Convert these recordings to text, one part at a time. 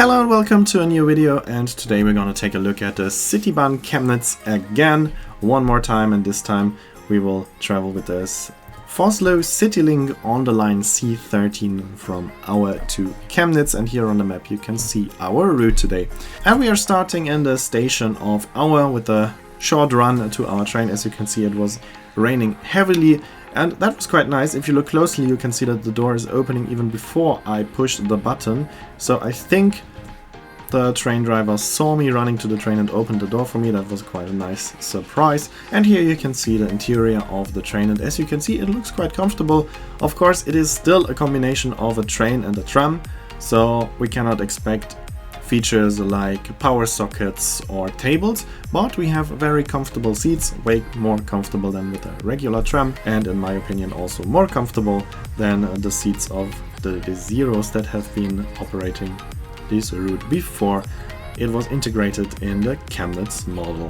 Hello and welcome to a new video, and today we're going to take a look at the City-Bahn Chemnitz again, one more time, and this time we will travel with this Foslo Citylink on the line C13 from Aue to Chemnitz, and here on the map you can see our route today. And we are starting in the station of Aue with a short run to our train. As you can see, it was raining heavily, and that was quite nice. If you look closely, you can see that the door is opening even before I pushed the button. So I think the train driver saw me running to the train and opened the door for me. That was quite a nice surprise. And here you can see the interior of the train, and as you can see, it looks quite comfortable. Of course, it is still a combination of a train and a tram, so we cannot expect features like power sockets or tables, but we have very comfortable seats, way more comfortable than with a regular tram, and in my opinion also more comfortable than the seats of the Zeros that have been operating this route before it was integrated in the Chemnitz model.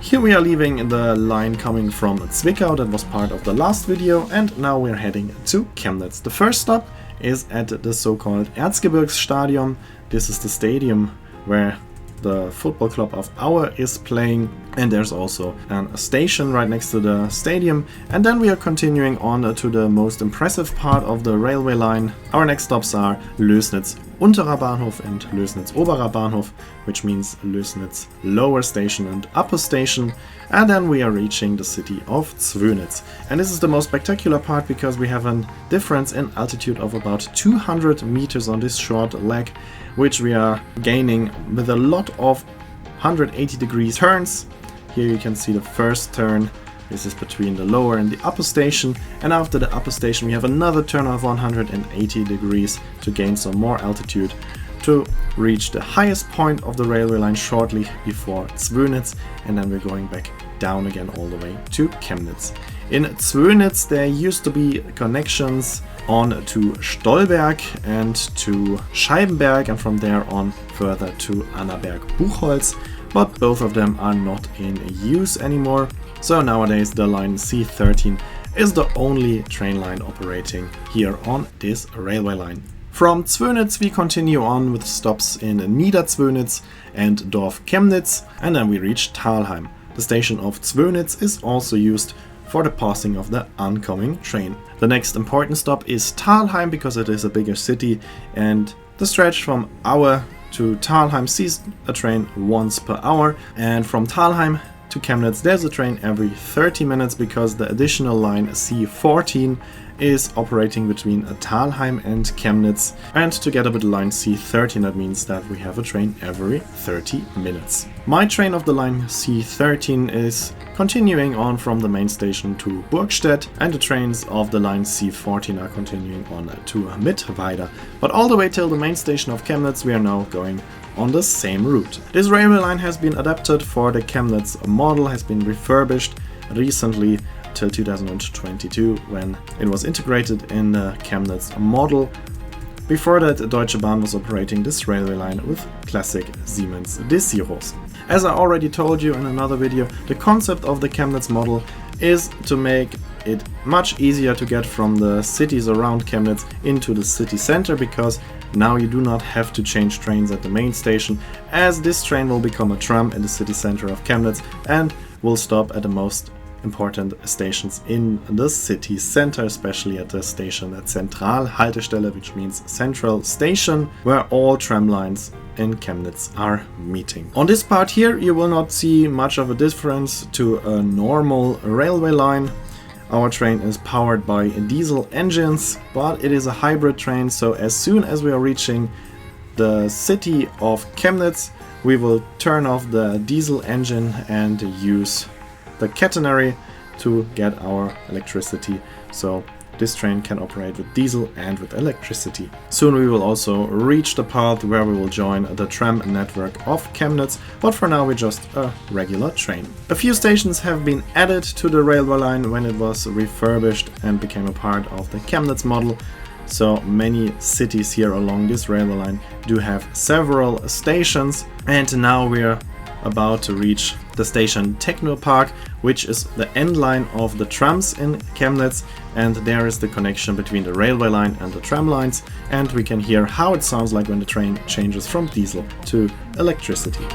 Here we are leaving the line coming from Zwickau, that was part of the last video, and now we're heading to Chemnitz. The first stop is at the so-called Erzgebirgsstadion. This is the stadium where the football club of Aue is playing, and there's also a station right next to the stadium. And then we are continuing on to the most impressive part of the railway line. Our next stops are Lößnitz Unterer Bahnhof and Lößnitz Oberer Bahnhof, which means Lößnitz Lower Station and Upper Station. And then we are reaching the city of Zwönitz. And this is the most spectacular part because we have a difference in altitude of about 200 meters on this short leg, which we are gaining with a lot of 180 degrees turns. Here you can see the first turn. This is between the lower and the upper station, and after the upper station we have another turn of 180 degrees to gain some more altitude to reach the highest point of the railway line shortly before Zwönitz, and then we're going back down again all the way to Chemnitz. In Zwönitz there used to be connections on to Stolberg and to Scheibenberg, and from there on further to Annaberg-Buchholz, but both of them are not in use anymore. So nowadays the line C13 is the only train line operating here on this railway line. From Zwönitz we continue on with stops in Niederzwönitz and Dorf Chemnitz, and then we reach Thalheim. The station of Zwönitz is also used for the passing of the oncoming train. The next important stop is Thalheim because it is a bigger city, and the stretch from Aue to Thalheim sees a train once per hour, and from Thalheim to Chemnitz there's a train every 30 minutes because the additional line C14 is operating between Thalheim and Chemnitz, and together with the line C13 that means that we have a train every 30 minutes. My train of the line C13 is continuing on from the main station to Burgstedt, and the trains of the line C14 are continuing on to Mittweida. But all the way till the main station of Chemnitz we are now going on the same route. This railway line has been adapted for the Chemnitz model, has been refurbished recently till 2022 when it was integrated in the Chemnitz model. Before that, Deutsche Bahn was operating this railway line with classic Siemens Zeros. As I already told you in another video, the concept of the Chemnitz model is to make it much easier to get from the cities around Chemnitz into the city center, because now you do not have to change trains at the main station, as this train will become a tram in the city center of Chemnitz and will stop at the most important stations in the city center, especially at the station at Zentralhaltestelle, which means central station, where all tram lines in Chemnitz are meeting. On this part here you will not see much of a difference to a normal railway line. Our train is powered by diesel engines, but it is a hybrid train, so as soon as we are reaching the city of Chemnitz we will turn off the diesel engine and use the catenary to get our electricity, so this train can operate with diesel and with electricity. Soon we will also reach the part where we will join the tram network of Chemnitz, but for now we're just a regular train. A few stations have been added to the railway line when it was refurbished and became a part of the Chemnitz model. So many cities here along this railway line do have several stations, and now we're about to reach the station Technopark, which is the end line of the trams in Chemnitz, and there is the connection between the railway line and the tram lines, and we can hear how it sounds like when the train changes from diesel to electricity.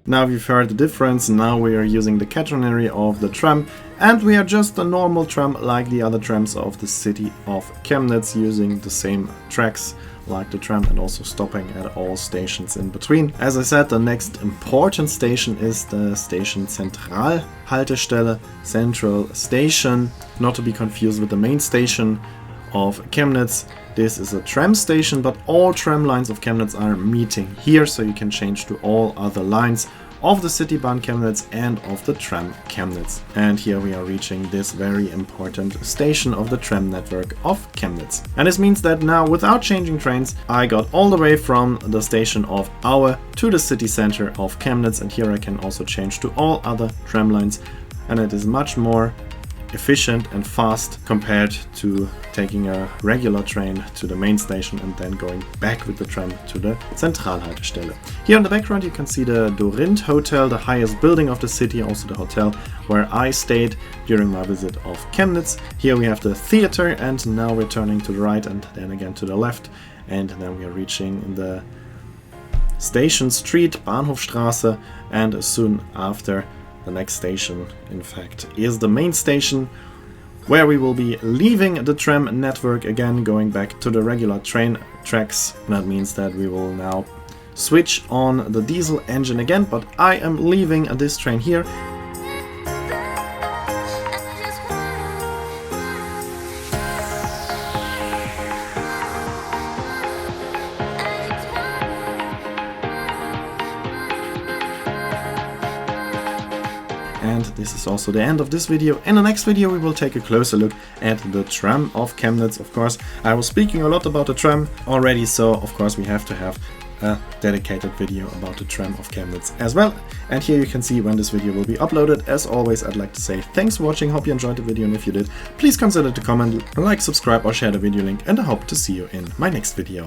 Now we've heard the difference, now we are using the catenary of the tram, and we are just a normal tram like the other trams of the city of Chemnitz, using the same tracks like the tram and also stopping at all stations in between. As I said, the next important station is the station Zentralhaltestelle, Central Station, not to be confused with the main station of Chemnitz. This is a tram station, but all tram lines of Chemnitz are meeting here, so you can change to all other lines of the City-Bahn Chemnitz and of the tram Chemnitz. And here we are reaching this very important station of the tram network of Chemnitz. And this means that now, without changing trains, I got all the way from the station of Aue to the city center of Chemnitz, and here I can also change to all other tram lines, and it is much more efficient and fast compared to taking a regular train to the main station and then going back with the tram to the Zentralhaltestelle. Here in the background you can see the Dorint Hotel, the highest building of the city, also the hotel where I stayed during my visit of Chemnitz. Here we have the theater, and now we're turning to the right and then again to the left, and then we are reaching the Station Street, Bahnhofstraße, and soon after the next station, in fact, is the main station, where we will be leaving the tram network again, going back to the regular train tracks. That means that we will now switch on the diesel engine again, but I am leaving this train here. And this is also the end of this video. In the next video we will take a closer look at the tram of Chemnitz. Of course, I was speaking a lot about the tram already, so of course we have to have a dedicated video about the tram of Chemnitz as well. And here you can see when this video will be uploaded. As always, I'd like to say thanks for watching, hope you enjoyed the video, and if you did, please consider to comment, like, subscribe or share the video link, and I hope to see you in my next video.